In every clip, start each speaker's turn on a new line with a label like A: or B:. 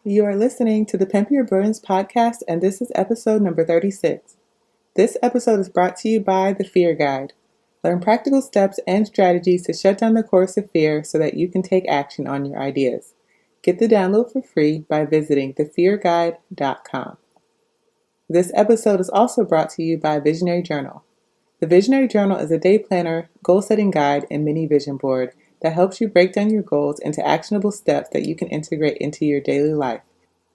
A: You are listening to the Pimp Your Brilliance podcast, and this is episode number 36. This episode is brought to you by The Fear Guide. Learn practical steps and strategies to shut down the course of fear so that you can take action on your ideas. Get the download for free by visiting thefearguide.com. This episode is also brought to you by Visionary Journal. The Visionary Journal is a day planner, goal-setting guide, and mini vision board that helps you break down your goals into actionable steps that you can integrate into your daily life.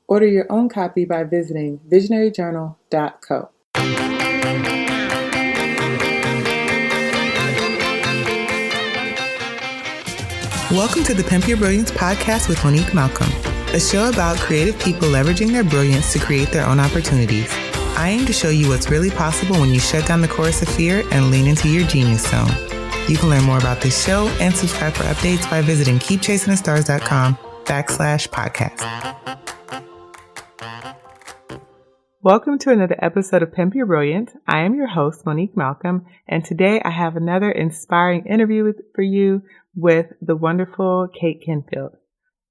A: Order your own copy by visiting visionaryjournal.co. Welcome to the Pimp Your Brilliance podcast with Monique Malcolm, a show about creative people leveraging their brilliance to create their own opportunities. I aim to show you what's really possible when you shut down the chorus of fear and lean into your genius zone. You can learn more about this show and subscribe for updates by visiting keepchasingthestars.com/podcast. Welcome to another episode of Pimp Your Brilliance. I am your host, Monique Malcolm, and today I have another inspiring interview for you with the wonderful Kate Kenfield.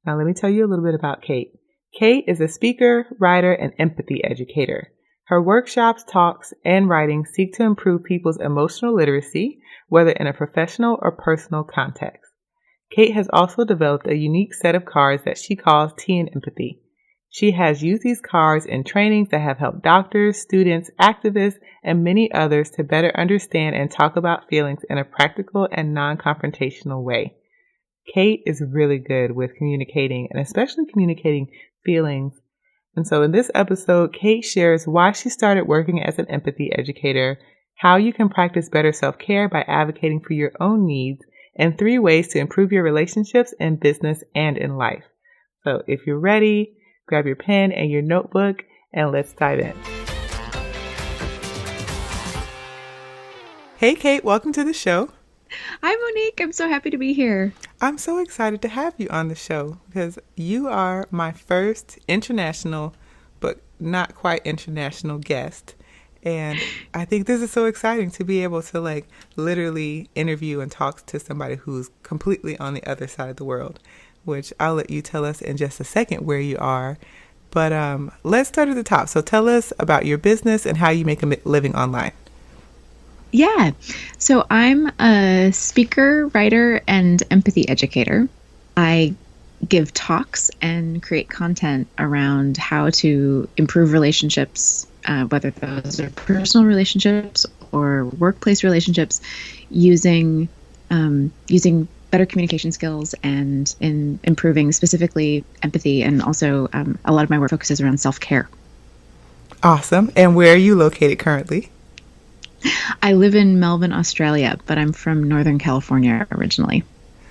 A: Now, let me tell you a little bit about Kate. Kate is a speaker, writer, and empathy educator. Her workshops, talks, and writing seek to improve people's emotional literacy, whether in a professional or personal context. Kate has also developed a unique set of cards that she calls Tea and Empathy. She has used these cards in trainings that have helped doctors, students, activists, and many others to better understand and talk about feelings in a practical and non-confrontational way. Kate is really good with communicating, and especially communicating feelings. And so in this episode, Kate shares why she started working as an empathy educator, how you can practice better self-care by advocating for your own needs, and 3 ways to improve your relationships in business and in life. So if you're ready, grab your pen and your notebook, and let's dive in. Hey, Kate, welcome to the show.
B: Hi, Monique. I'm so happy to be here.
A: I'm so excited to have you on the show because you are my first international, but not quite international guest. And I think this is so exciting to be able to literally interview and talk to somebody who's completely on the other side of the world, which I'll let you tell us in just a second where you are. But let's start at the top. So tell us about your business and how you make a living online.
B: Yeah. So I'm a speaker, writer, and empathy educator. I give talks and create content around how to improve relationships, whether those are personal relationships or workplace relationships, using better communication skills and in improving specifically empathy. And also a lot of my work focuses around self-care.
A: Awesome. And where are you located currently?
B: I live in Melbourne, Australia, but I'm from Northern California originally.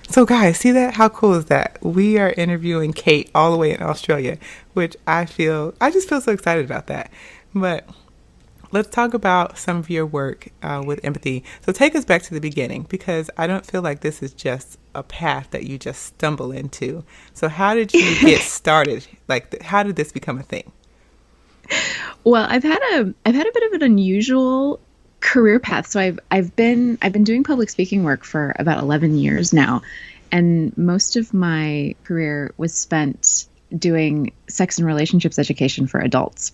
A: So guys, see that? How cool is that? We are interviewing Kate all the way in Australia, which I just feel so excited about that. But let's talk about some of your work with empathy. So take us back to the beginning, because I don't feel like this is just a path that you just stumble into. So how did you get started? How did this become a thing?
B: Well, I've had a bit of an unusual career path. So I've been doing public speaking work for about 11 years now, and most of my career was spent doing sex and relationships education for adults,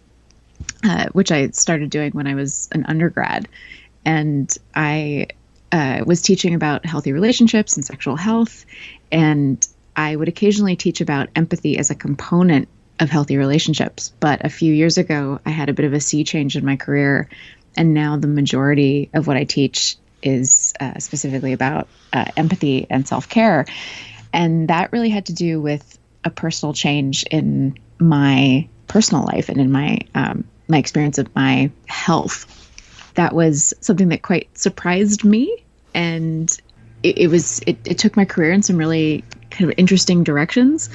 B: which I started doing when I was an undergrad. And I was teaching about healthy relationships and sexual health, and I would occasionally teach about empathy as a component of healthy relationships. But a few years ago, I had a bit of a sea change in my career. And now the majority of what I teach is specifically about empathy and self-care. And that really had to do with a personal change in my personal life and in my experience of my health. That was something that quite surprised me. And it took my career in some really kind of interesting directions.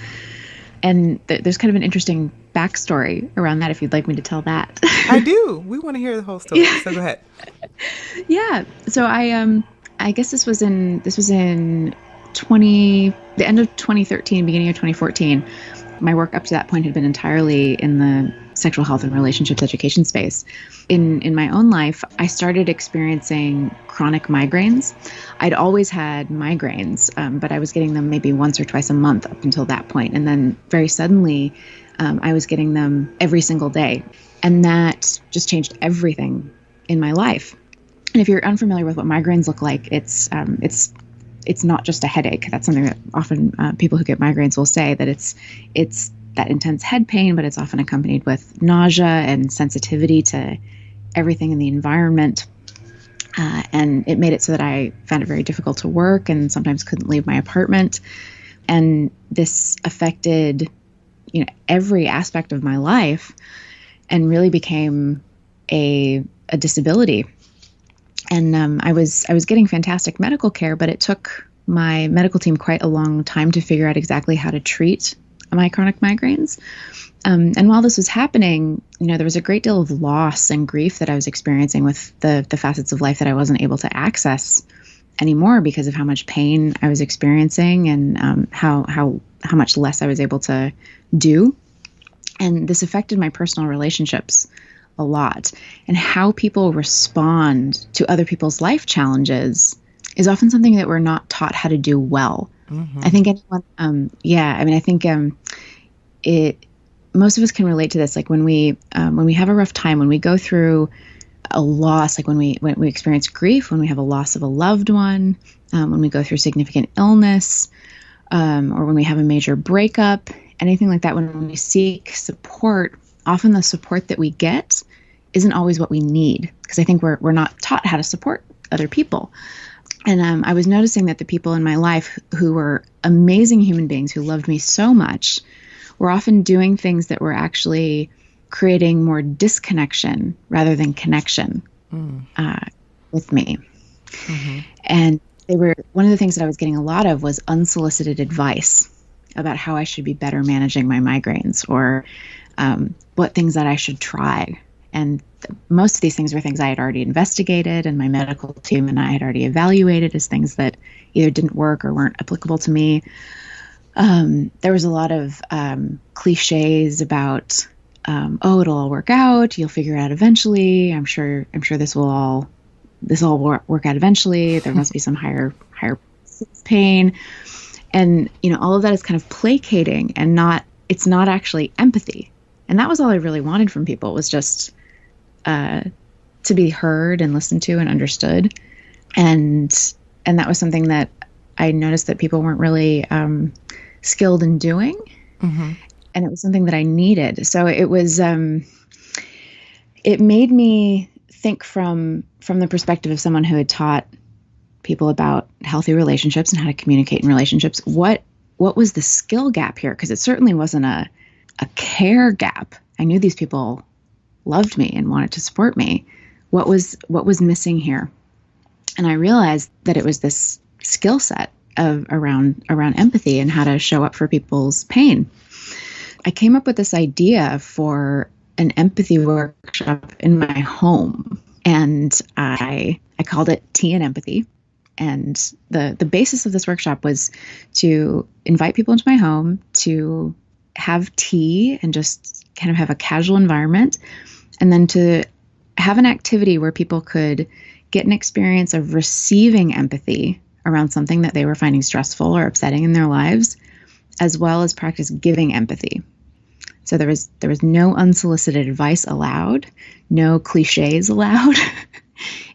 B: And there's kind of an interesting backstory around that, if you'd like me to tell that.
A: I do. We want to hear the whole story. Yeah. So go ahead.
B: Yeah. So I guess this was in the end of 2013, beginning of 2014. My work up to that point had been entirely in the sexual health and relationships education space. In my own life, I started experiencing chronic migraines. I'd always had migraines, but I was getting them maybe once or twice a month up until that point. And then very suddenly, I was getting them every single day. And that just changed everything in my life. And if you're unfamiliar with what migraines look like, it's not just a headache. That's something that often people who get migraines will say, that it's that intense head pain, but it's often accompanied with nausea and sensitivity to everything in the environment. And it made it so that I found it very difficult to work and sometimes couldn't leave my apartment. And this affected, every aspect of my life and really became a disability. And I was getting fantastic medical care, but it took my medical team quite a long time to figure out exactly how to treat my chronic migraines. And while this was happening, there was a great deal of loss and grief that I was experiencing with the facets of life that I wasn't able to access anymore because of how much pain I was experiencing and how much less I was able to do. And this affected my personal relationships a lot. And how people respond to other people's life challenges is often something that we're not taught how to do well. Mm-hmm. I think most of us can relate to this. Like when we have a rough time, when we go through a loss, like when we experience grief, when we have a loss of a loved one, when we go through significant illness, or when we have a major breakup, anything like that, when we seek support, often the support that we get isn't always what we need, because I think we're not taught how to support other people. And I was noticing that the people in my life who were amazing human beings who loved me so much were often doing things that were actually creating more disconnection rather than connection with me. Mm-hmm. And one of the things that I was getting a lot of was unsolicited advice about how I should be better managing my migraines, or what things that I should try. And most of these things were things I had already investigated, and my medical team and I had already evaluated as things that either didn't work or weren't applicable to me. There was a lot of cliches about, it'll all work out. You'll figure it out eventually. I'm sure this will all work out eventually. There must be some higher pain. And, all of that is kind of placating and it's not actually empathy. And that was all I really wanted from people, was just to be heard and listened to and understood. And that was something that I noticed that people weren't really skilled in doing. Mm-hmm. And it was something that I needed. So it was, it made me think from the perspective of someone who had taught people about healthy relationships and how to communicate in relationships. What was the skill gap here? Because it certainly wasn't a care gap. I knew these people loved me and wanted to support me. What was missing here? And I realized that it was this skill set around empathy and how to show up for people's pain. I came up with this idea for an empathy workshop in my home, and I called it Tea and Empathy. And the basis of this workshop was to invite people into my home to have tea and just kind of have a casual environment, and then to have an activity where people could get an experience of receiving empathy around something that they were finding stressful or upsetting in their lives, as well as practice giving empathy. So there was no unsolicited advice allowed, no cliches allowed.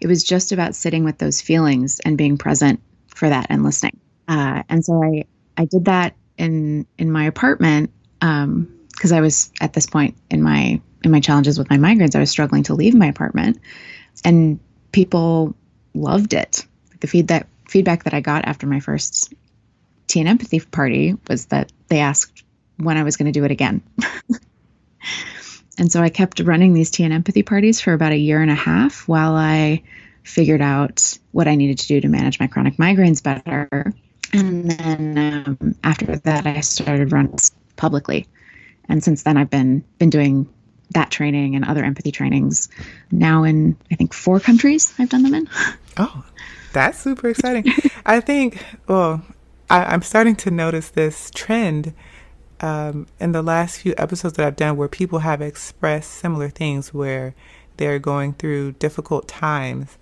B: It was just about sitting with those feelings and being present for that and listening. And so I did that in my apartment, because I was at this point in my challenges with my migraines. I was struggling to leave my apartment, and people loved it. The feedback that I got after my first Tea and Empathy party was that they asked when I was going to do it again. And so I kept running these Tea and Empathy parties for about 1.5 years while I figured out what I needed to do to manage my chronic migraines better. And then after that, I started running publicly. And since then, I've been doing that training and other empathy trainings now in, I think, 4 countries I've done them in.
A: Oh, that's super exciting. I think, I'm starting to notice this trend in the last few episodes that I've done, where people have expressed similar things, where they're going through difficult times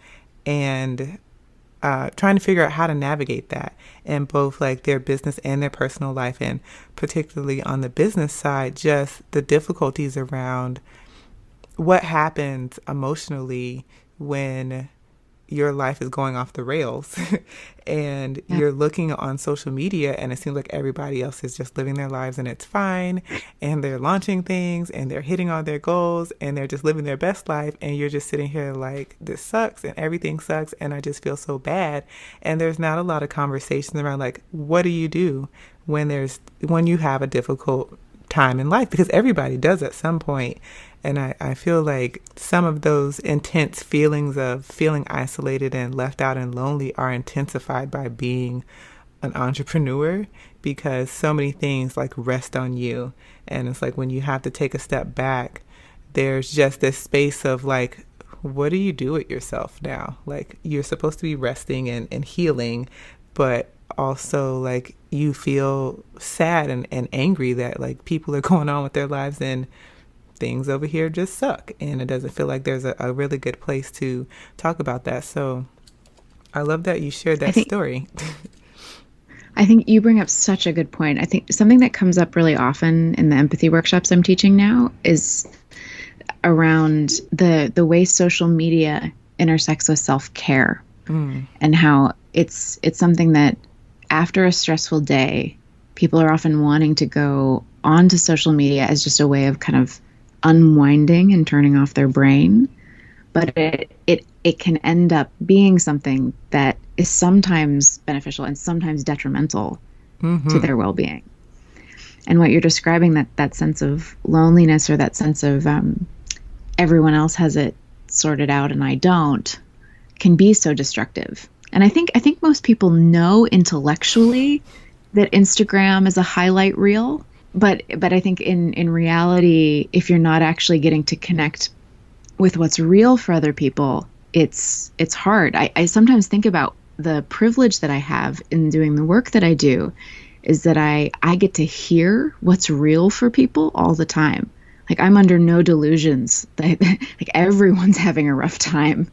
A: and trying to figure out how to navigate that in both like their business and their personal life, and particularly on the business side, just the difficulties around what happens emotionally when your life is going off the rails and you're looking on social media and it seems like everybody else is just living their lives and it's fine and they're launching things and they're hitting all their goals and they're just living their best life, and you're just sitting here like, this sucks and everything sucks and I just feel so bad. And there's not a lot of conversations around like, what do you do when you have a difficult time in life? Because everybody does at some point. And I feel like some of those intense feelings of feeling isolated and left out and lonely are intensified by being an entrepreneur, because so many things like rest on you. And it's like when you have to take a step back, there's just this space of like, what do you do with yourself now? Like, you're supposed to be resting and healing, but also like you feel sad and angry that like people are going on with their lives and things over here just suck, and it doesn't feel like there's a really good place to talk about that. So I love that you shared that story.
B: I think you bring up such a good point. I think something that comes up really often in the empathy workshops I'm teaching now is around the way social media intersects with self-care, and how it's something that after a stressful day, people are often wanting to go onto social media as just a way of kind of unwinding and turning off their brain, but it can end up being something that is sometimes beneficial and sometimes detrimental to their well-being. And what you're describing, that sense of loneliness, or that sense of everyone else has it sorted out and I don't, can be so destructive. And I think most people know intellectually that Instagram is a highlight reel. But I think in reality, if you're not actually getting to connect with what's real for other people, it's hard. I sometimes think about the privilege that I have in doing the work that I do, is that I get to hear what's real for people all the time. Like, I'm under no delusions that like everyone's having a rough time.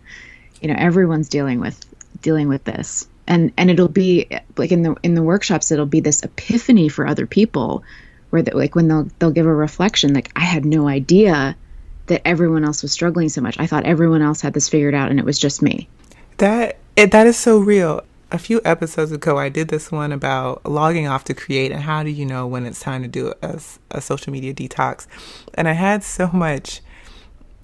B: Everyone's dealing with this. And it'll be like in the workshops, it'll be this epiphany for other people, where like when they'll give a reflection, like, I had no idea that everyone else was struggling so much. I thought everyone else had this figured out and it was just me.
A: That is so real. A few episodes ago, I did this one about logging off to create and how do you know when it's time to do a social media detox. And I had so much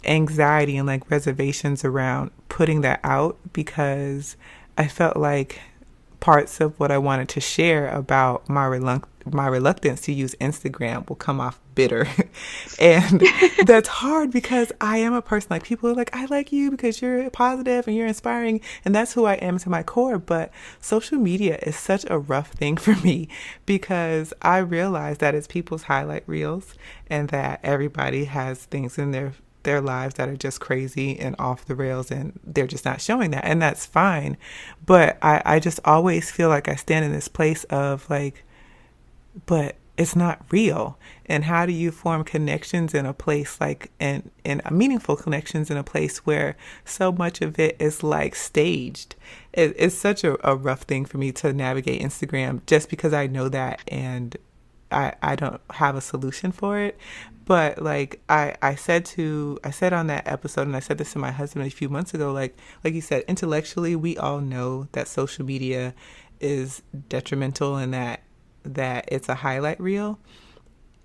A: anxiety and like reservations around putting that out, because I felt like parts of what I wanted to share about my reluctance to use Instagram will come off bitter. And that's hard, because I am a person, like, people are like, I like you because you're positive and you're inspiring, and that's who I am to my core. But social media is such a rough thing for me, because I realize that it's people's highlight reels, and that everybody has things in their lives that are just crazy and off the rails, and they're just not showing that, and that's fine. But I just always feel like I stand in this place of like, but it's not real. And how do you form connections in a place like, and meaningful connections in a place where so much of it is like staged? It's such a rough thing for me to navigate Instagram, just because I know that, and I don't have a solution for it. But like I said on that episode, and I said this to my husband a few months ago, like you said, intellectually, we all know that social media is detrimental, and that it's a highlight reel.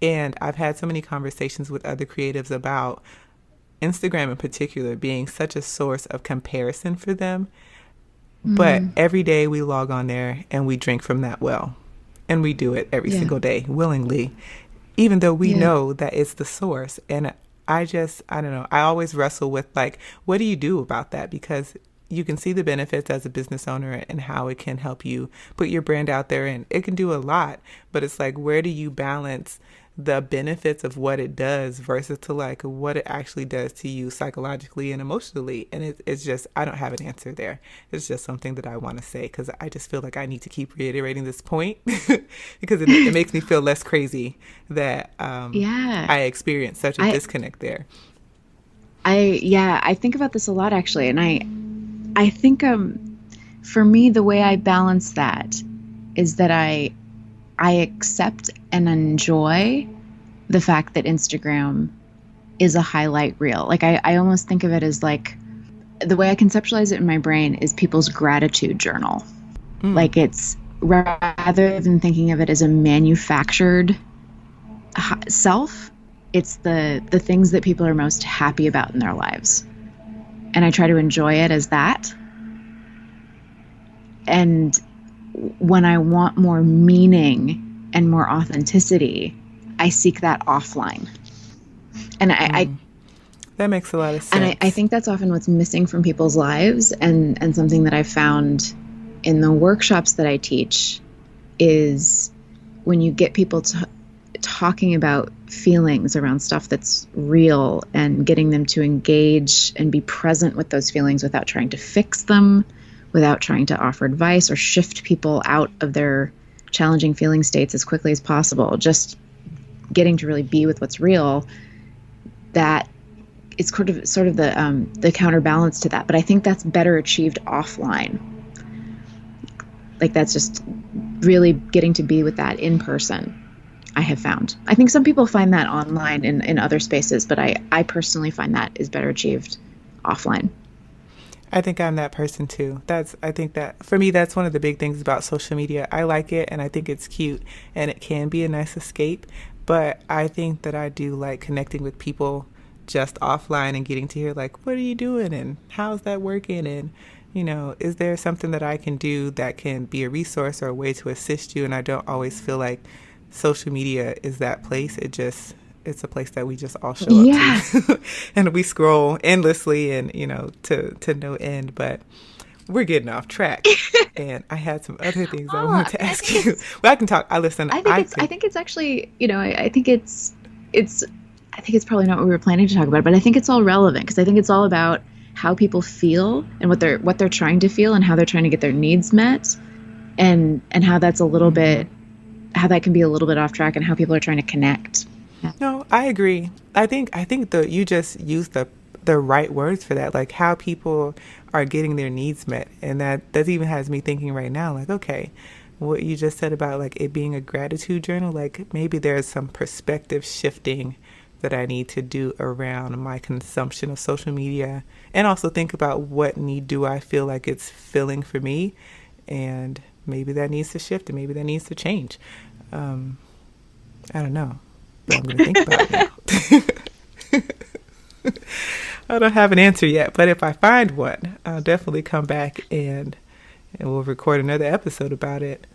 A: And I've had so many conversations with other creatives about Instagram in particular being such a source of comparison for them. But every day we log on there and we drink from that well. And we do it every single day willingly, even though we know that it's the source. And I don't know. I always wrestle with like, what do you do about that? Because you can see the benefits as a business owner and how it can help you put your brand out there, and it can do a lot. But it's like, where do you balance the benefits of what it does versus to like what it actually does to you psychologically and emotionally? And it's just, I don't have an answer there. It's just something that I want to say, because I just feel like I need to keep reiterating this point because it makes me feel less crazy that I experienced such a disconnect there.
B: I think about this a lot, actually. And I think for me, the way I balance that is that I accept and enjoy the fact that Instagram is a highlight reel. Like I almost think of it as like, the way I conceptualize it in my brain is people's gratitude journal. Like, it's, rather than thinking of it as a manufactured self, it's the things that people are most happy about in their lives. And I try to enjoy it as that. And when I want more meaning and more authenticity, I seek that offline. And
A: that makes a lot of sense.
B: And I think that's often what's missing from people's lives, and something that I've found in the workshops that I teach is when you get people talking about feelings around stuff that's real and getting them to engage and be present with those feelings without trying to fix them, without trying to offer advice or shift people out of their challenging feeling states as quickly as possible, just getting to really be with what's real, that it's sort of the counterbalance to that. But I think that's better achieved offline. Like, that's just really getting to be with that in person, I have found. I think some people find that online in other spaces, but I personally find that is better achieved offline.
A: I think I'm that person too. I think that for me, that's one of the big things about social media. I like it and I think it's cute and it can be a nice escape, but I think that I do like connecting with people just offline and getting to hear like, what are you doing and how's that working, and is there something that I can do that can be a resource or a way to assist you? And I don't always feel like social media is that place. It's a place that we just all show up to and we scroll endlessly and to no end. But we're getting off track. And I had some other things I wanted to ask you. Well, I can talk. I think it's actually, I think it's probably not what we were planning to talk about, but I think it's all relevant because I think it's all about how people feel and what they're trying to feel and how they're trying to get their needs met, and how that's a little bit, how that can be a little bit off track, and how people are trying to connect. No, I agree. I think you just used the right words for that, like how people are getting their needs met. And that even has me thinking right now, like, okay, what you just said about like it being a gratitude journal, like maybe there's some perspective shifting that I need to do around my consumption of social media, and also think about what need do I feel like it's filling for me, and maybe that needs to shift and maybe that needs to change. I don't know, but I'm going to think about it now. I don't have an answer yet, but if I find one, I'll definitely come back and we'll record another episode about it.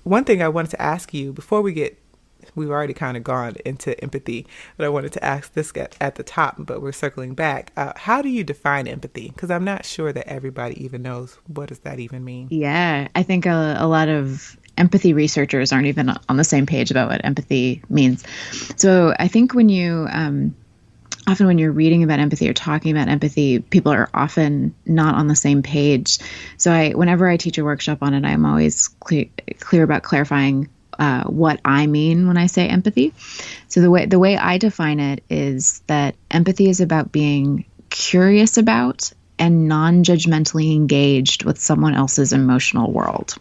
A: One thing I wanted to ask you before we've already kind of gone into empathy, but I wanted to ask this at the top, but we're circling back. How do you define empathy? Because I'm not sure that everybody even knows, what does that even mean?
B: Yeah, I think a lot of empathy researchers aren't even on the same page about what empathy means. So I think when you, often when you're reading about empathy or talking about empathy, people are often not on the same page. So whenever I teach a workshop on it, I'm always clear about clarifying what I mean when I say empathy. So the way I define it is that empathy is about being curious about and non-judgmentally engaged with someone else's emotional world.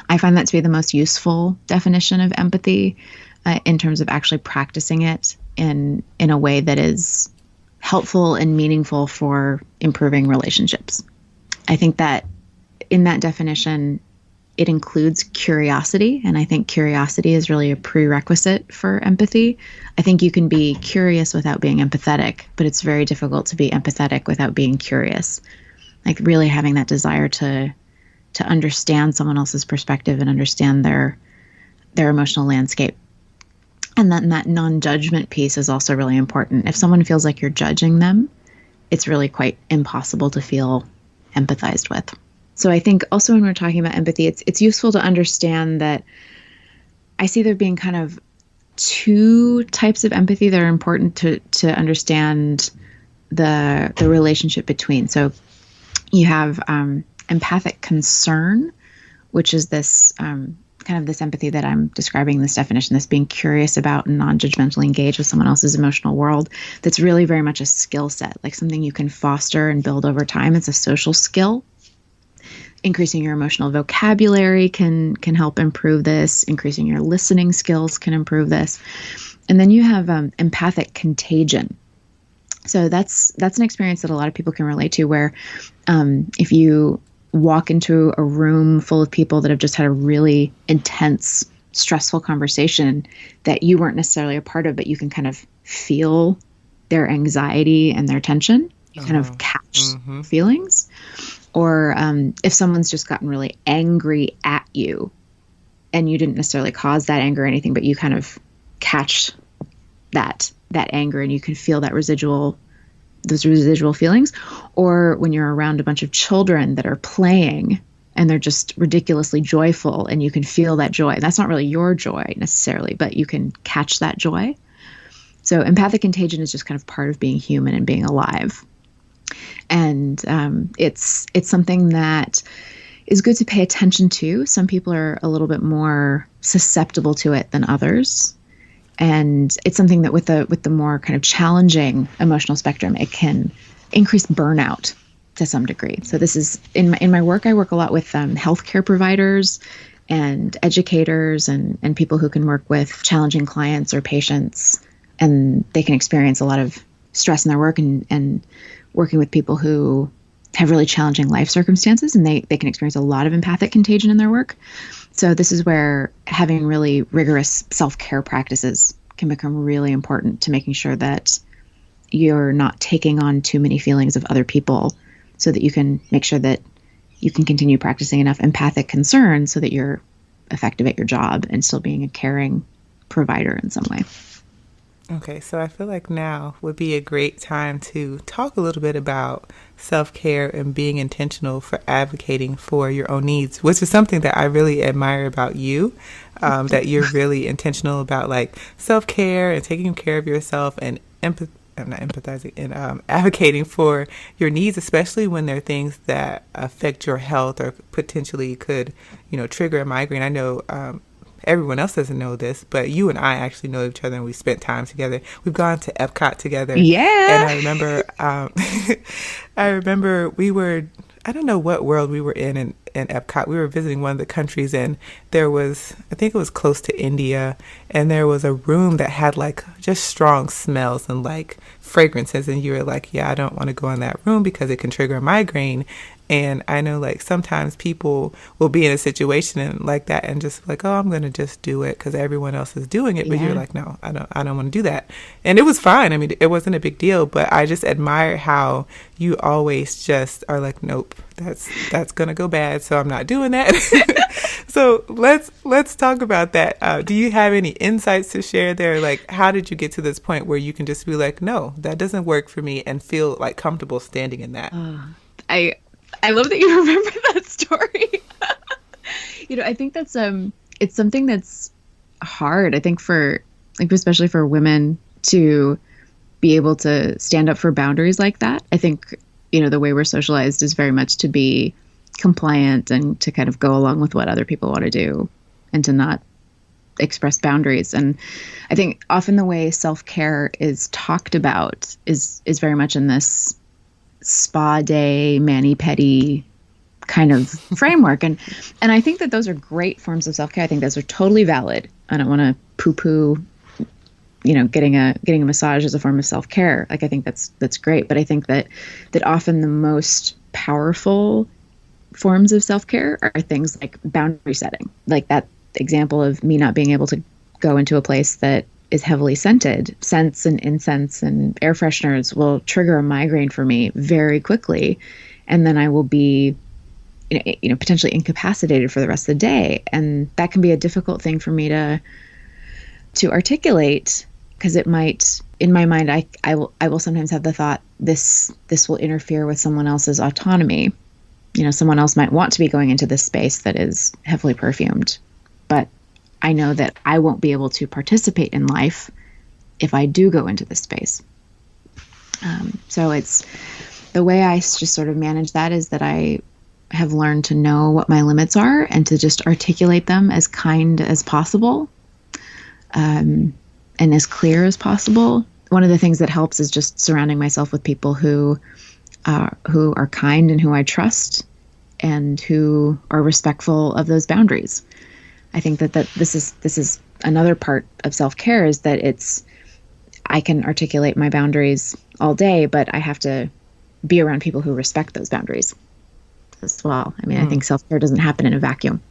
B: I find that to be the most useful definition of empathy in terms of actually practicing it in a way that is helpful and meaningful for improving relationships. I think that in that definition, it includes curiosity, and I think curiosity is really a prerequisite for empathy. I think you can be curious without being empathetic, but it's very difficult to be empathetic without being curious. Like really having that desire to understand someone else's perspective and understand their emotional landscape. And then that non-judgment piece is also really important. If someone feels like you're judging them, it's really quite impossible to feel empathized with. So I think also when we're talking about empathy, it's useful to understand that I see there being kind of two types of empathy that are important to understand the relationship between. So you have empathic concern, which is this kind of this empathy that I'm describing in this definition, this being curious about and non-judgmentally engaged with someone else's emotional world. That's really very much a skill set, like something you can foster and build over time. It's a social skill. Increasing your emotional vocabulary can help improve this. Increasing your listening skills can improve this. And then you have empathic contagion. So that's an experience that a lot of people can relate to, where if you walk into a room full of people that have just had a really intense, stressful conversation that you weren't necessarily a part of, but you can kind of feel their anxiety and their tension, you kind of catch feelings. Or if someone's just gotten really angry at you and you didn't necessarily cause that anger or anything, but you kind of catch that anger and you can feel those residual feelings. Or when you're around a bunch of children that are playing and they're just ridiculously joyful and you can feel that joy. That's not really your joy necessarily, but you can catch that joy. So empathic contagion is just kind of part of being human and being alive. And it's something that is good to pay attention to. Some people are a little bit more susceptible to it than others. And it's something that with the more kind of challenging emotional spectrum, it can increase burnout to some degree. So this is in my work, I work a lot with healthcare providers and educators and people who can work with challenging clients or patients, and they can experience a lot of stress in their work and working with people who have really challenging life circumstances, and they can experience a lot of empathic contagion in their work. So this is where having really rigorous self-care practices can become really important to making sure that you're not taking on too many feelings of other people, so that you can make sure that you can continue practicing enough empathic concern so that you're effective at your job and still being a caring provider in some way.
A: Okay, so I feel like now would be a great time to talk a little bit about self-care and being intentional for advocating for your own needs, which is something that I really admire about you, that you're really intentional about like self-care and taking care of yourself and advocating for your needs, especially when there are things that affect your health or potentially could, trigger a migraine. I know everyone else doesn't know this, but you and I actually know each other, and we spent time together. We've gone to Epcot together.
B: Yeah.
A: And I remember we were, I don't know what world we were in Epcot. We were visiting one of the countries, and there was, I think it was close to India, and there was a room that had like just strong smells and like fragrances, and you were like, yeah, I don't want to go in that room because it can trigger a migraine. And I know like sometimes people will be in a situation like that and just like, oh, I'm going to just do it because everyone else is doing it. But you're like, no, I don't want to do that. And it was fine. I mean, it wasn't a big deal, but I just admire how you always just are like, nope, that's going to go bad. So I'm not doing that. So let's talk about that. Do you have any insights to share there? Like, how did you get to this point where you can just be like, no, that doesn't work for me, and feel like comfortable standing in that?
B: I love that you remember that story. I think that's it's something that's hard. I think for like especially for women to be able to stand up for boundaries like that. I think the way we're socialized is very much to be compliant and to kind of go along with what other people want to do and to not express boundaries. And I think often the way self-care is talked about is very much in this spa day, mani-pedi kind of framework. And I think that those are great forms of self-care. I think those are totally valid. I don't want to poo-poo, getting a massage as a form of self-care. Like, I think that's great. But I think that often the most powerful forms of self-care are things like boundary setting. Like that example of me not being able to go into a place that is heavily scented. Scents and incense and air fresheners will trigger a migraine for me very quickly. And then I will be, potentially incapacitated for the rest of the day. And that can be a difficult thing for me to articulate, because it might, in my mind, I will sometimes have the thought, this will interfere with someone else's autonomy. Someone else might want to be going into this space that is heavily perfumed, but I know that I won't be able to participate in life if I do go into this space. So it's the way I just sort of manage that is that I have learned to know what my limits are and to just articulate them as kind as possible, and as clear as possible. One of the things that helps is just surrounding myself with people who are kind and who I trust, and who are respectful of those boundaries. I think that this is another part of self-care, is that I can articulate my boundaries all day, but I have to be around people who respect those boundaries as well. I mean, I think self-care doesn't happen in a vacuum.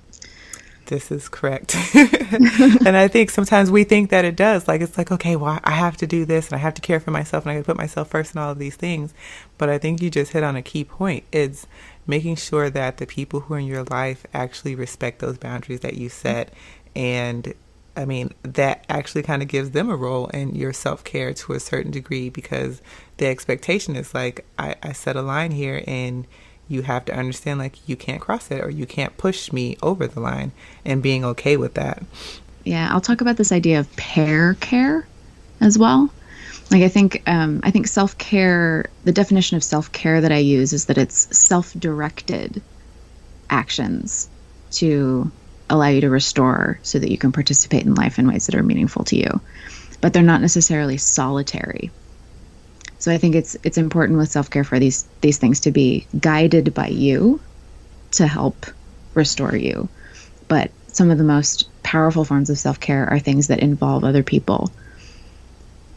A: This is correct. And I think sometimes we think that it does. Like, it's like, okay, well, I have to do this and I have to care for myself and I have to put myself first and all of these things. But I think you just hit on a key point. It's making sure that the people who are in your life actually respect those boundaries that you set. And I mean, that actually kind of gives them a role in your self-care to a certain degree, because the expectation is like, I set a line here and you have to understand, like, you can't cross it or you can't push me over the line, and being okay with that.
B: Yeah, I'll talk about this idea of pair care as well. Like, I think self-care, the definition of self-care that I use is that it's self-directed actions to allow you to restore so that you can participate in life in ways that are meaningful to you. But they're not necessarily solitary. So I think it's important with self-care for these things to be guided by you to help restore you. But some of the most powerful forms of self-care are things that involve other people,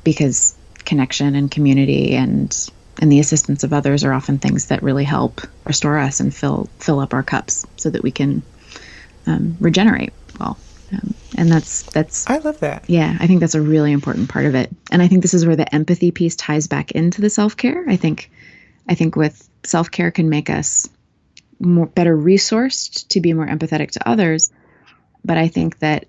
B: because connection and community and the assistance of others are often things that really help restore us and fill up our cups so that we can regenerate well. And that's
A: I love that.
B: Yeah, I think that's a really important part of it. And I think this is where the empathy piece ties back into the self-care. I think with self-care can make us better resourced to be more empathetic to others. But I think that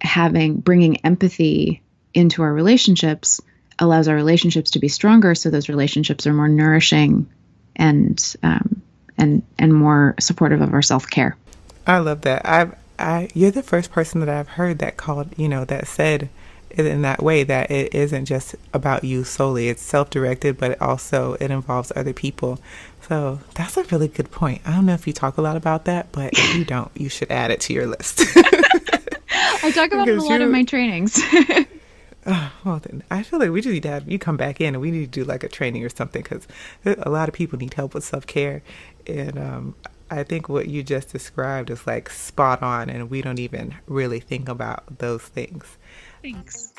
B: bringing empathy into our relationships allows our relationships to be stronger, so those relationships are more nourishing and more supportive of our self-care.
A: I love that. You're the first person that I've heard that that said it in that way, that it isn't just about you solely. It's self-directed, but it involves other people. So that's a really good point. I don't know if you talk a lot about that, but if you don't, you should add it to your list.
B: I talk about it a lot in my trainings.
A: Well, then I feel like we just need to have you come back in, and we need to do like a training or something, because a lot of people need help with self-care. And I think what you just described is like spot on, and we don't even really think about those things.
B: Thanks.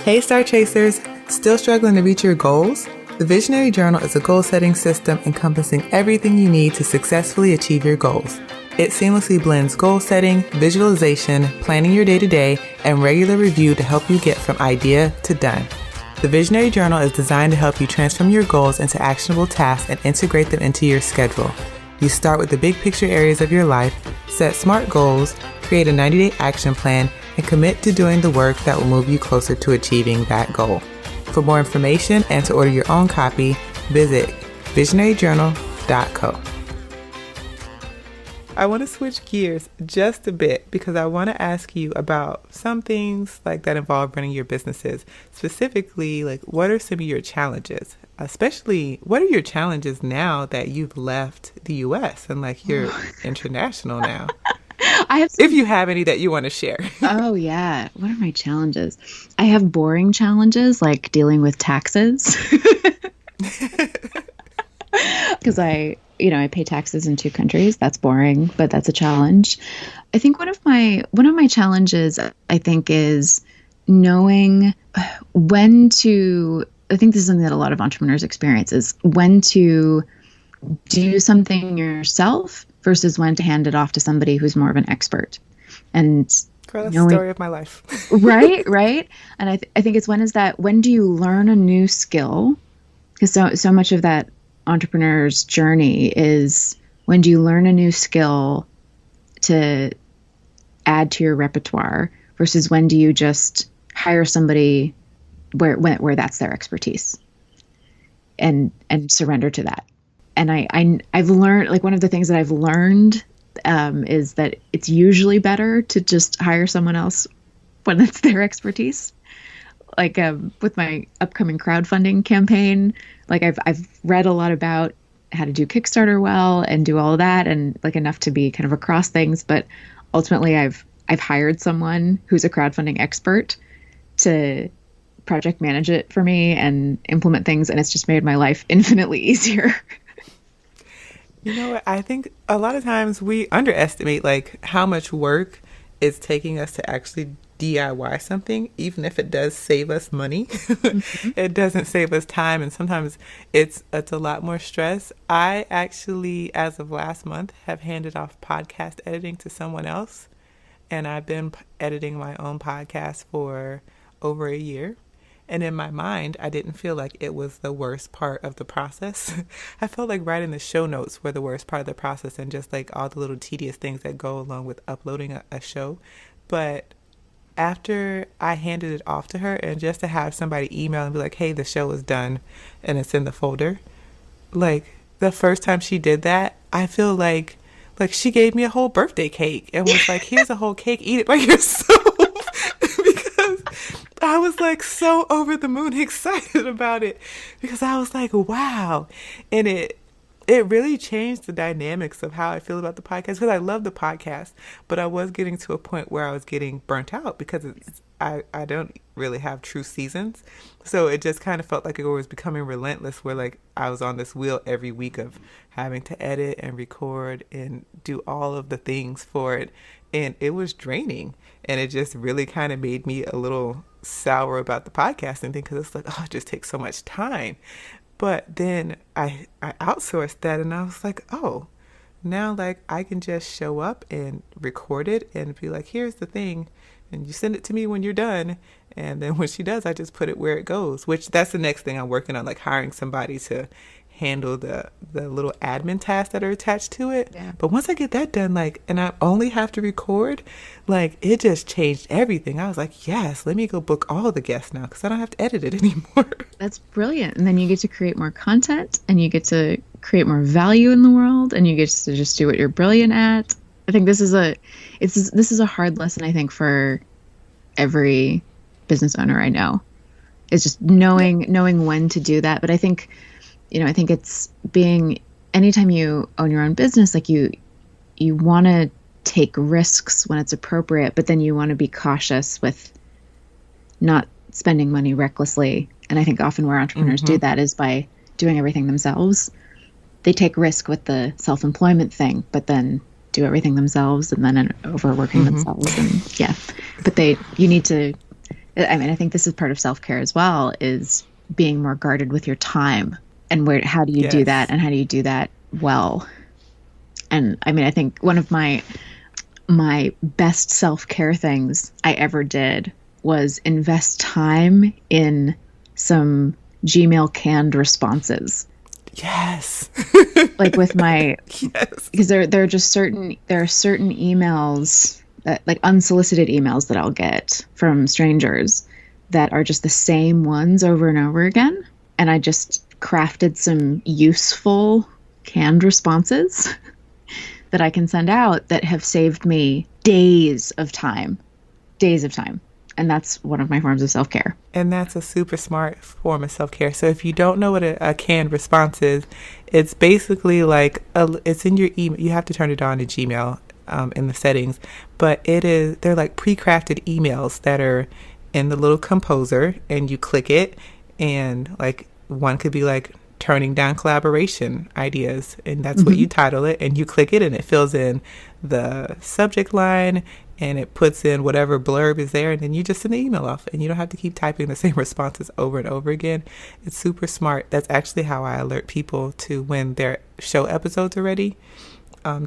A: Hey, Star Chasers, still struggling to reach your goals? The Visionary Journal is a goal-setting system encompassing everything you need to successfully achieve your goals. It seamlessly blends goal setting, visualization, planning your day-to-day, and regular review to help you get from idea to done. The Visionary Journal is designed to help you transform your goals into actionable tasks and integrate them into your schedule. You start with the big picture areas of your life, set SMART goals, create a 90-day action plan, and commit to doing the work that will move you closer to achieving that goal. For more information and to order your own copy, visit visionaryjournal.co. I want to switch gears just a bit, because I want to ask you about some things like that involve running your businesses. Specifically, like, what are some of your challenges? Especially, what are your challenges now that you've left the U.S. and like you're international now? If you have any that you want to share.
B: Oh, yeah. What are my challenges? I have boring challenges, like dealing with taxes. Because I pay taxes in 2 countries. That's boring, but that's a challenge. I think one of my challenges, I think, is knowing when to, I think this is something that a lot of entrepreneurs experience, is when to do something yourself versus when to hand it off to somebody who's more of an expert. And
A: girl, that's the story of my life.
B: Right. And I think it's when do you learn a new skill? Because so much of that entrepreneur's journey is, when do you learn a new skill to add to your repertoire versus when do you just hire somebody where that's their expertise and surrender to that. And I've learned, like, one of the things that I've learned is that it's usually better to just hire someone else when it's their expertise. Like with my upcoming crowdfunding campaign, like I've read a lot about how to do Kickstarter well and do all of that, and like enough to be kind of across things. But ultimately, I've hired someone who's a crowdfunding expert to project manage it for me and implement things, and it's just made my life infinitely easier.
A: You know what? I think a lot of times we underestimate like how much work it's taking us to actually DIY something, even if it does save us money.
B: Mhm.
A: It doesn't save us time, and sometimes it's a lot more stress. I actually, as of last month, have handed off podcast editing to someone else, and I've been editing my own podcast for over a year. And in my mind, I didn't feel like it was the worst part of the process. I felt like writing the show notes were the worst part of the process and just like all the little tedious things that go along with uploading a show. But after I handed it off to her and just to have somebody email and be like, hey, the show is done and it's in the folder, like the first time she did that, I feel like she gave me a whole birthday cake and was like, here's a whole cake, eat it by yourself. Because I was like so over the moon excited about it because I was like, wow. And it really changed the dynamics of how I feel about the podcast because I love the podcast, but I was getting to a point where I was getting burnt out because I don't really have true seasons. So it just kind of felt like it was becoming relentless where like I was on this wheel every week of having to edit and record and do all of the things for it. And it was draining. And it just really kind of made me a little sour about the podcasting thing because it's like, oh, it just takes so much time. But then I outsourced that and I was like, oh, now like I can just show up and record it and be like, here's the thing. And you send it to me when you're done. And then when she does, I just put it where it goes, which that's the next thing I'm working on, like hiring somebody to handle the little admin tasks that are attached to it.
B: Yeah.
A: But once I get that done, like, and I only have to record, like, it just changed everything. I was like, yes, let me go book all the guests now because I don't have to edit it anymore.
B: That's brilliant. And then you get to create more content and you get to create more value in the world and you get to just do what you're brilliant at. I think this is a hard lesson, I think, for every business owner I know. It's just knowing when to do that. But I think it's being, anytime you own your own business, like you want to take risks when it's appropriate, but then you want to be cautious with not spending money recklessly. And I think often where entrepreneurs do that is by doing everything themselves. They take risk with the self-employment thing, but then do everything themselves and then overworking themselves. And yeah, but you need to, I mean, I think this is part of self-care as well, is being more guarded with your time. And how do you do that? And how do you do that well? And I mean, I think one of my best self-care things I ever did was invest time in some Gmail canned responses.
A: Yes.
B: Like with my,
A: yes.
B: because there are certain emails that, like unsolicited emails that I'll get from strangers that are just the same ones over and over again. And I just crafted some useful canned responses that I can send out that have saved me days of time. And that's one of my forms of self-care.
A: And that's a super smart form of self-care. So if you don't know what a canned response is, it's basically like it's in your email. You have to turn it on in Gmail in the settings, but they're like pre-crafted emails that are in the little composer, and you click it, and like one could be like turning down collaboration ideas, and that's what you title it, and you click it and it fills in the subject line and it puts in whatever blurb is there, and then you just send the email off and you don't have to keep typing the same responses over and over again. It's super smart. That's actually how I alert people to when their show episodes are ready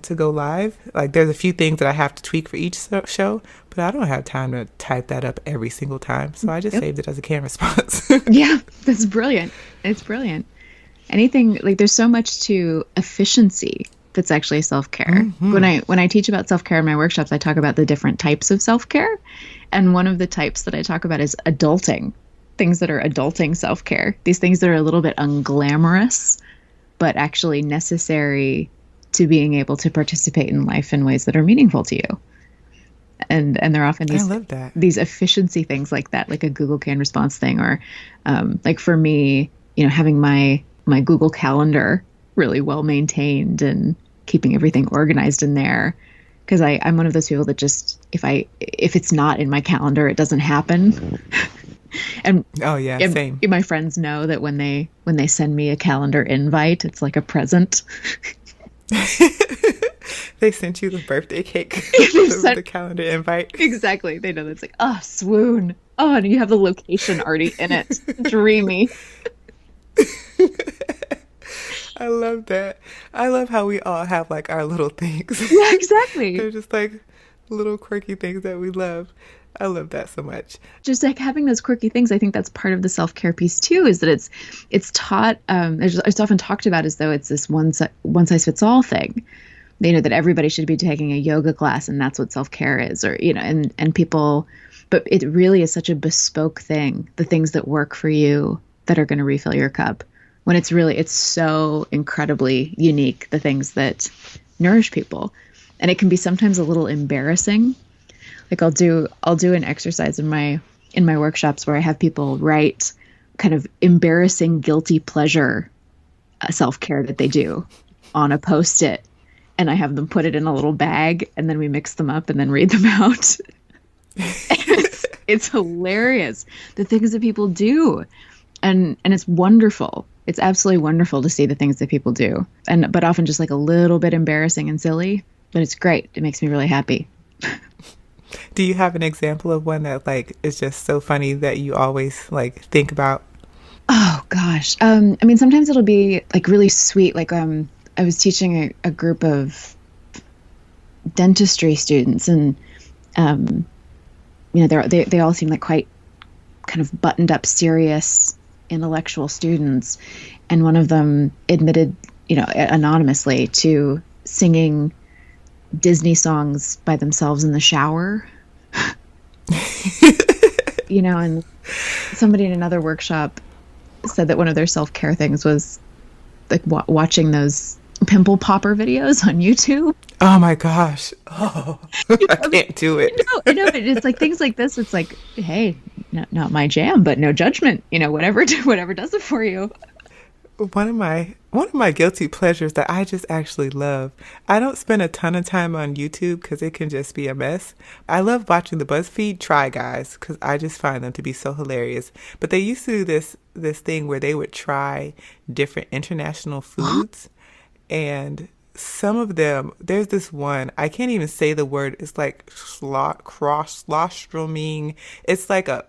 A: to go live. Like there's a few things that I have to tweak for each show, but I don't have time to type that up every single time. So I just saved it as a canned response.
B: Yeah, that's brilliant. It's brilliant. Anything, like there's so much to efficiency that's actually self-care. When I teach about self-care in my workshops, I talk about the different types of self-care. And one of the types that I talk about is adulting, things that are adulting self-care. These things that are a little bit unglamorous, but actually necessary to being able to participate in life in ways that are meaningful to you. And they're often these efficiency things like that, like a Google canned response thing, or like for me, having my Google Calendar really well maintained and keeping everything organized in there. Because I'm one of those people that just, if it's not in my calendar, it doesn't happen. And
A: same.
B: My friends know that when they send me a calendar invite, it's like a present.
A: They sent you the birthday cake, the calendar invite.
B: Exactly. They know that's like, oh, swoon. Oh, and you have the location already in it. Dreamy.
A: I love that. I love how we all have like our little things.
B: Yeah, exactly.
A: They're just like little quirky things that we love. I love that so much.
B: Just like having those quirky things, I think that's part of the self-care piece too, is that it's taught, it's often talked about as though it's this one size fits all thing. You know, that everybody should be taking a yoga class and that's what self-care is, or, you know, and people, but it really is such a bespoke thing, the things that work for you that are going to refill your cup, when it's so incredibly unique, the things that nourish people. And it can be sometimes a little embarrassing. Like I'll do an exercise in my workshops where I have people write kind of embarrassing, guilty pleasure self-care that they do on a Post-it. And I have them put it in a little bag, and then we mix them up and then read them out. It's hilarious, the things that people do. And it's wonderful. It's absolutely wonderful to see the things that people do. But often just like a little bit embarrassing and silly, but it's great. It makes me really happy.
A: Do you have an example of one that like is just so funny that you always like think about?
B: Oh gosh. I mean, sometimes it'll be like really sweet. Like, I was teaching a group of dentistry students, and you know, they all seem like quite kind of buttoned up, serious, intellectual students, and one of them admitted, you know, anonymously to singing Disney songs by themselves in the shower. You know, and somebody in another workshop said that one of their self-care things was like watching those pimple popper videos on YouTube.
A: Oh my gosh. Oh, I can't do it.
B: I know, but it's like things like this. It's like, hey, not my jam, but no judgment. You know, whatever does it for you.
A: One of my guilty pleasures that I just actually love. I don't spend a ton of time on YouTube because it can just be a mess. I love watching the BuzzFeed Try Guys because I just find them to be so hilarious. But they used to do this thing where they would try different international foods. And some of them, there's this one, I can't even say the word. It's like schlostroming. It's like a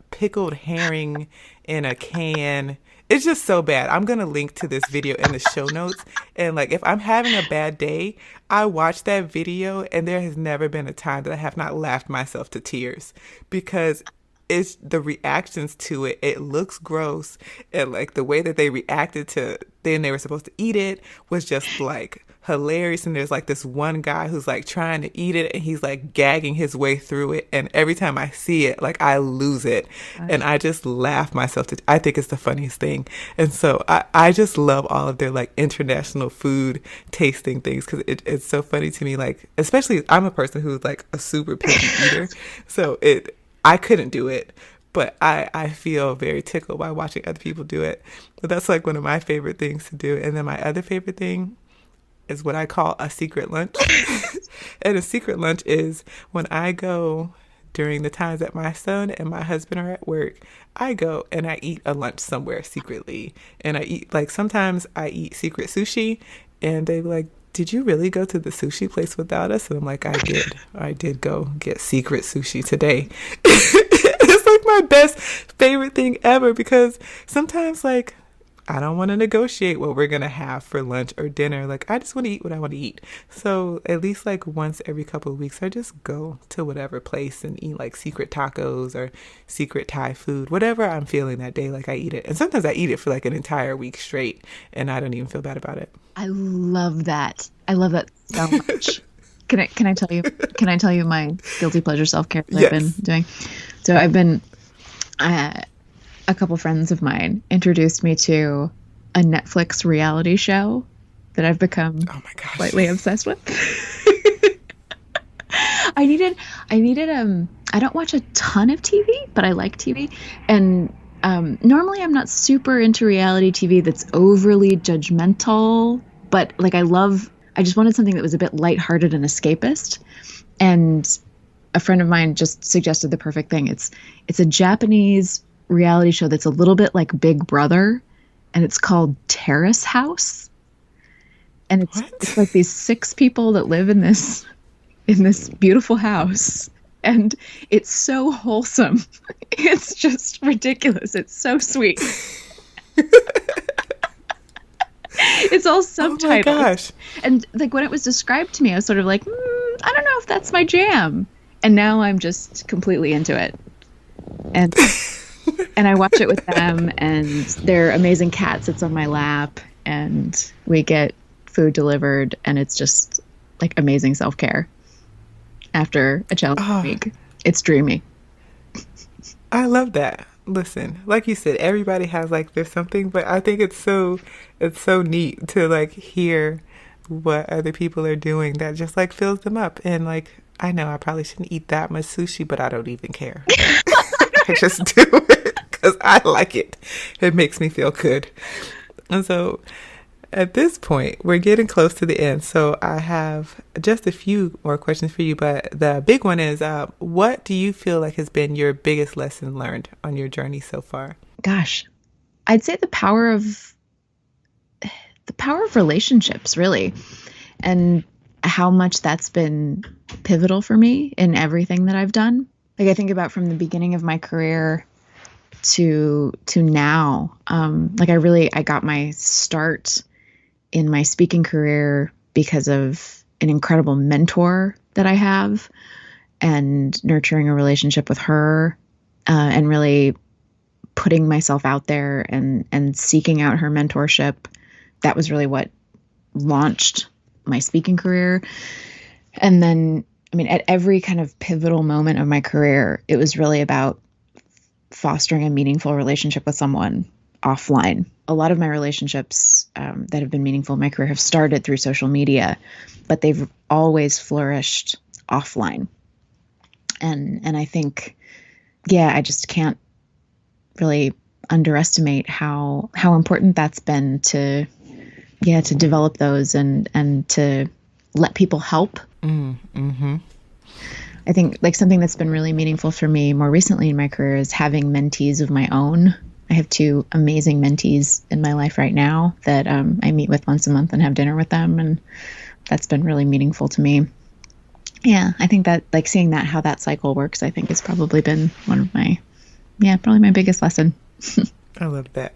A: pickled herring in a can. It's just so bad. I'm going to link to this video in the show notes. And like, if I'm having a bad day, I watch that video and there has never been a time that I have not laughed myself to tears, because it's the reactions to it. It looks gross. And like the way that they reacted to then they were supposed to eat it was just like hilarious. And there's like this one guy who's like trying to eat it and he's like gagging his way through it. And every time I see it, like I lose it. And I just laugh myself to, I think it's the funniest thing. And so I just love all of their like international food tasting things, because it's so funny to me. Like, especially I'm a person who's like a super picky eater. So I couldn't do it, but I feel very tickled by watching other people do it. But that's like one of my favorite things to do. And then my other favorite thing is what I call a secret lunch. And a secret lunch is when I go during the times that my son and my husband are at work, I go and I eat a lunch somewhere secretly. And I eat, like, sometimes I eat secret sushi, and they're like, did you really go to the sushi place without us? And I'm like, I did. I did go get secret sushi today. It's like my best favorite thing ever, because sometimes like I don't want to negotiate what we're going to have for lunch or dinner. Like, I just want to eat what I want to eat. So at least like once every couple of weeks, I just go to whatever place and eat like secret tacos or secret Thai food, whatever I'm feeling that day. Like, I eat it. And sometimes I eat it for like an entire week straight and I don't even feel bad about it.
B: I love that. I love that so much. Can I tell you my guilty pleasure self-care that I've been doing? So I've been, a couple friends of mine introduced me to a Netflix reality show that I've become slightly obsessed with. I don't watch a ton of TV, but I like TV. And normally I'm not super into reality TV that's overly judgmental, but like I just wanted something that was a bit lighthearted and escapist. And a friend of mine just suggested the perfect thing. It's a Japanese reality show that's a little bit like Big Brother, and it's called Terrace House. And it's like these 6 people that live in this beautiful house, and it's so wholesome. It's just ridiculous. It's so sweet. It's all subtitled. Oh my gosh. And like when it was described to me, I was sort of like, I don't know if that's my jam. And now I'm just completely into it. And and I watch it with them, and their amazing cat sits on my lap, and we get food delivered, and it's just like amazing self-care after a challenging week. It's dreamy.
A: I love that. Listen, like you said, everybody has like there's something, but I think it's so neat to like hear what other people are doing that just like fills them up. And like, I know I probably shouldn't eat that much sushi, but I don't even care. I just do it because I like it. It makes me feel good. And so at this point, we're getting close to the end. So I have just a few more questions for you. But the big one is, what do you feel like has been your biggest lesson learned on your journey so far?
B: Gosh, I'd say the power of relationships, really, and how much that's been pivotal for me in everything that I've done. Like I think about from the beginning of my career to now, like I got my start in my speaking career because of an incredible mentor that I have, and nurturing a relationship with her, and really putting myself out there and seeking out her mentorship. That was really what launched my speaking career. And then, I mean, at every kind of pivotal moment of my career, it was really about fostering a meaningful relationship with someone offline. A lot of my relationships that have been meaningful in my career have started through social media, but they've always flourished offline. And I think, I just can't really underestimate how important that's been to develop those and to let people help. Mm-hmm. I think like something that's been really meaningful for me more recently in my career is having mentees of my own. I have 2 amazing mentees in my life right now that I meet with once a month and have dinner with them. And that's been really meaningful to me. Yeah, I think that like seeing that, how that cycle works, I think has probably been one of my, probably my biggest lesson.
A: I love that.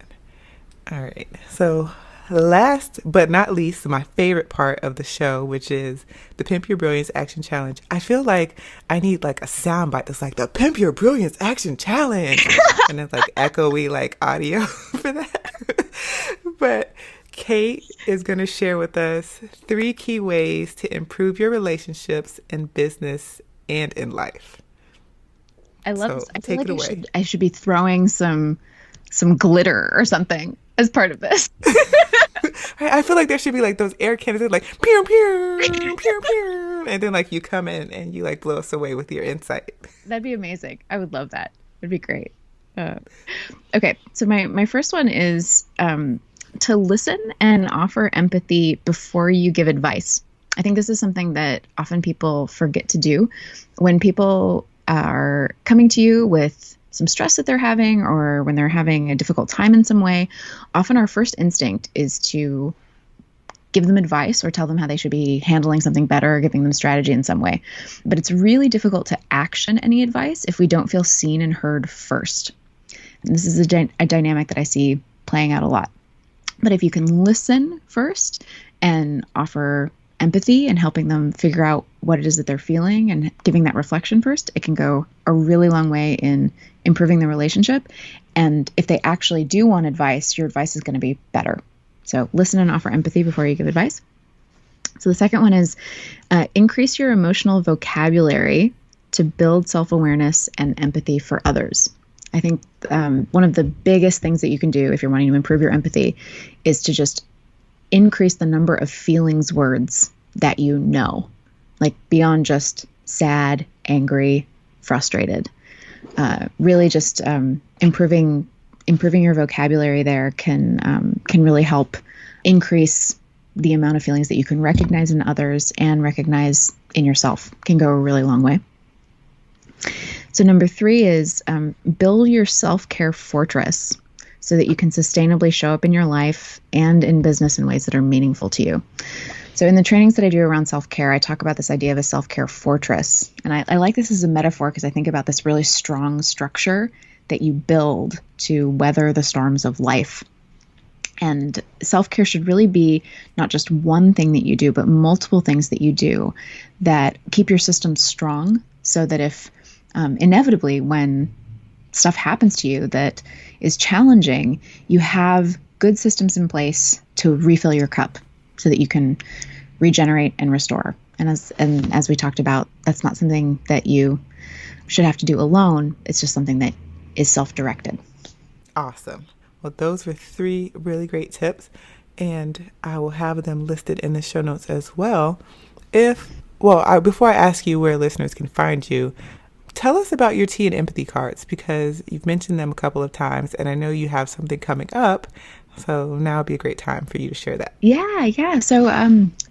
A: All right. So last but not least, my favorite part of the show, which is the Pimp Your Brilliance Action Challenge. I feel like I need like a soundbite that's like the Pimp Your Brilliance Action Challenge. And it's like echoey like audio for that. But Kate is going to share with us 3 key ways to improve your relationships in business and in life.
B: I love this. I feel like I should be throwing some glitter or something as part of this.
A: I feel like there should be like those air cannons that like pew pew pew pew, and then like you come in and you like blow us away with your insight.
B: That'd be amazing. I would love that. It'd be great. Okay, so my first one is to listen and offer empathy before you give advice. I think this is something that often people forget to do when people are coming to you with some stress that they're having, or when they're having a difficult time in some way. Often our first instinct is to give them advice or tell them how they should be handling something better, or giving them strategy in some way. But it's really difficult to action any advice if we don't feel seen and heard first. And this is a dynamic that I see playing out a lot. But if you can listen first and offer empathy and helping them figure out what it is that they're feeling and giving that reflection first, it can go a really long way in improving the relationship. And if they actually do want advice, your advice is going to be better. So listen and offer empathy before you give advice. So the second one is increase your emotional vocabulary to build self-awareness and empathy for others. I think one of the biggest things that you can do if you're wanting to improve your empathy is to just increase the number of feelings words that you know, like beyond just sad, angry, frustrated. Really just improving your vocabulary there can really help increase the amount of feelings that you can recognize in others and recognize in yourself. Can go a really long way. So number 3 is build your self-care fortress. so that you can sustainably show up in your life and in business in ways that are meaningful to you. So in the trainings that I do around self-care, I talk about this idea of a self-care fortress. And I like this as a metaphor because I think about this really strong structure that you build to weather the storms of life. And self-care should really be not just one thing that you do, but multiple things that you do that keep your system strong so that if inevitably when stuff happens to you that is challenging, you have good systems in place to refill your cup so that you can regenerate and restore. And as we talked about, that's not something that you should have to do alone. It's just something that is self-directed.
A: Awesome. Well, those were 3 really great tips, and I will have them listed in the show notes as well. Before I ask you where listeners can find you, tell us about your tea and empathy cards, because you've mentioned them a couple of times, and I know you have something coming up. So now would be a great time for you to share that.
B: Yeah. So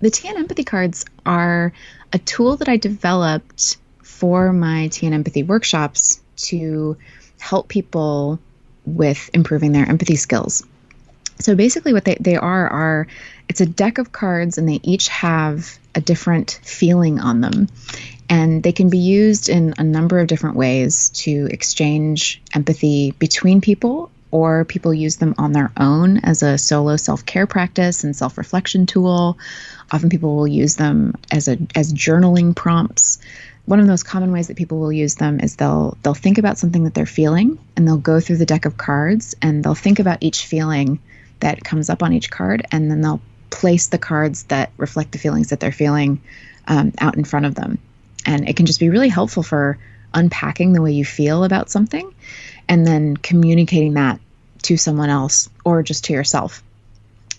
B: the tea and empathy cards are a tool that I developed for my tea and empathy workshops to help people with improving their empathy skills. So basically what they are it's a deck of cards, and they each have a different feeling on them. And they can be used in a number of different ways to exchange empathy between people, or people use them on their own as a solo self-care practice and self-reflection tool. Often people will use them as journaling prompts. One of the most common ways that people will use them is they'll think about something that they're feeling, and they'll go through the deck of cards, and they'll think about each feeling that comes up on each card, and then they'll place the cards that reflect the feelings that they're feeling out in front of them. And it can just be really helpful for unpacking the way you feel about something and then communicating that to someone else or just to yourself.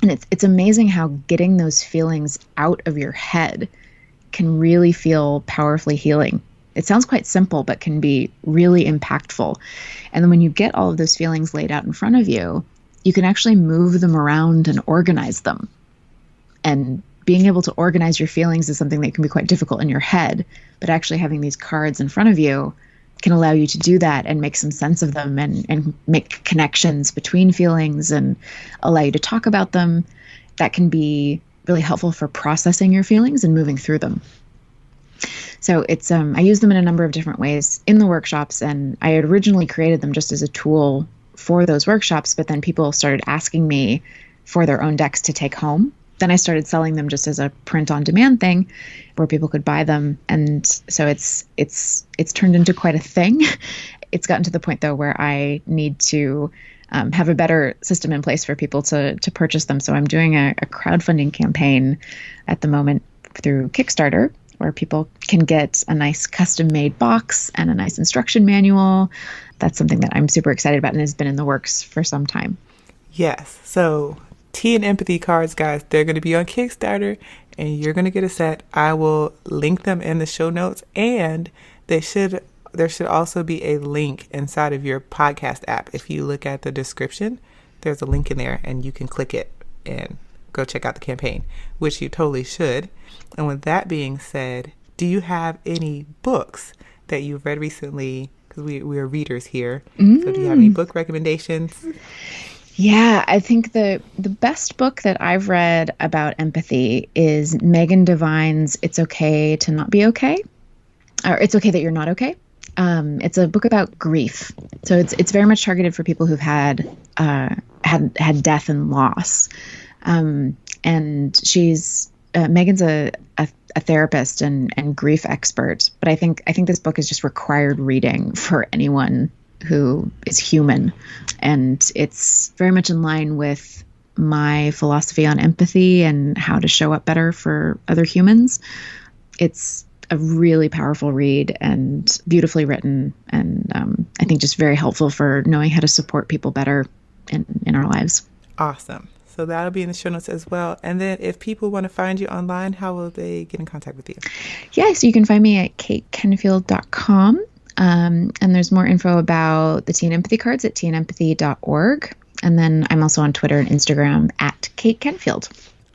B: And it's amazing how getting those feelings out of your head can really feel powerfully healing. It sounds quite simple, but can be really impactful. And then when you get all of those feelings laid out in front of you, you can actually move them around and organize them. And being able to organize your feelings is something that can be quite difficult in your head, but actually having these cards in front of you can allow you to do that and make some sense of them and make connections between feelings and allow you to talk about them. That can be really helpful for processing your feelings and moving through them. So it's I use them in a number of different ways in the workshops, and I had originally created them just as a tool for those workshops, but then people started asking me for their own decks to take home. Then I started selling them just as a print-on-demand thing where people could buy them. And so it's turned into quite a thing. It's gotten to the point, though, where I need to have a better system in place for people to purchase them. So I'm doing a crowdfunding campaign at the moment through Kickstarter, where people can get a nice custom-made box and a nice instruction manual. That's something that I'm super excited about and has been in the works for some time.
A: Yes. So tea and empathy cards, guys, they're going to be on Kickstarter, and you're going to get a set. I will link them in the show notes, and there should also be a link inside of your podcast app. If you look at the description, there's a link in there, and you can click it and go check out the campaign, which you totally should. And with that being said, do you have any books that you've read recently? Because we are readers here. So do you have any book recommendations?
B: Yeah, I think the best book that I've read about empathy is Megan Devine's It's Okay to Not Be Okay, or It's Okay That You're Not Okay. It's a book about grief. So it's very much targeted for people who've had death and loss. And she's Megan's a therapist and grief expert, but I think this book is just required reading for anyone who is human. And it's very much in line with my philosophy on empathy and how to show up better for other humans. It's a really powerful read and beautifully written, and I think just very helpful for knowing how to support people better in our lives.
A: Awesome. So that'll be in the show notes as well. And then if people want to find you online, how will they get in contact with you?
B: Yeah, so you can find me at katekenfield.com. And there's more info about the Tea and Empathy cards at teaandempathy.org. And then I'm also on Twitter and Instagram at Kate Kenfield.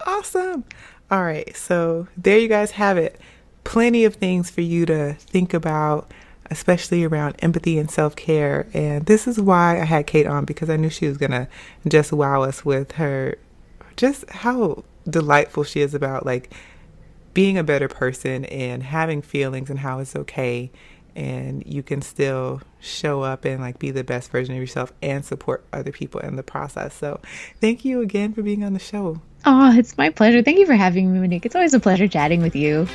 A: Awesome. All right. So there you guys have it. Plenty of things for you to think about, especially around empathy and self-care. And this is why I had Kate on, because I knew she was going to just wow us with her, just how delightful she is about like being a better person and having feelings and how it's okay. And you can still show up and like be the best version of yourself and support other people in the process. So thank you again for being on the show.
B: Oh, it's my pleasure. Thank you for having me, Monique. It's always a pleasure chatting with you.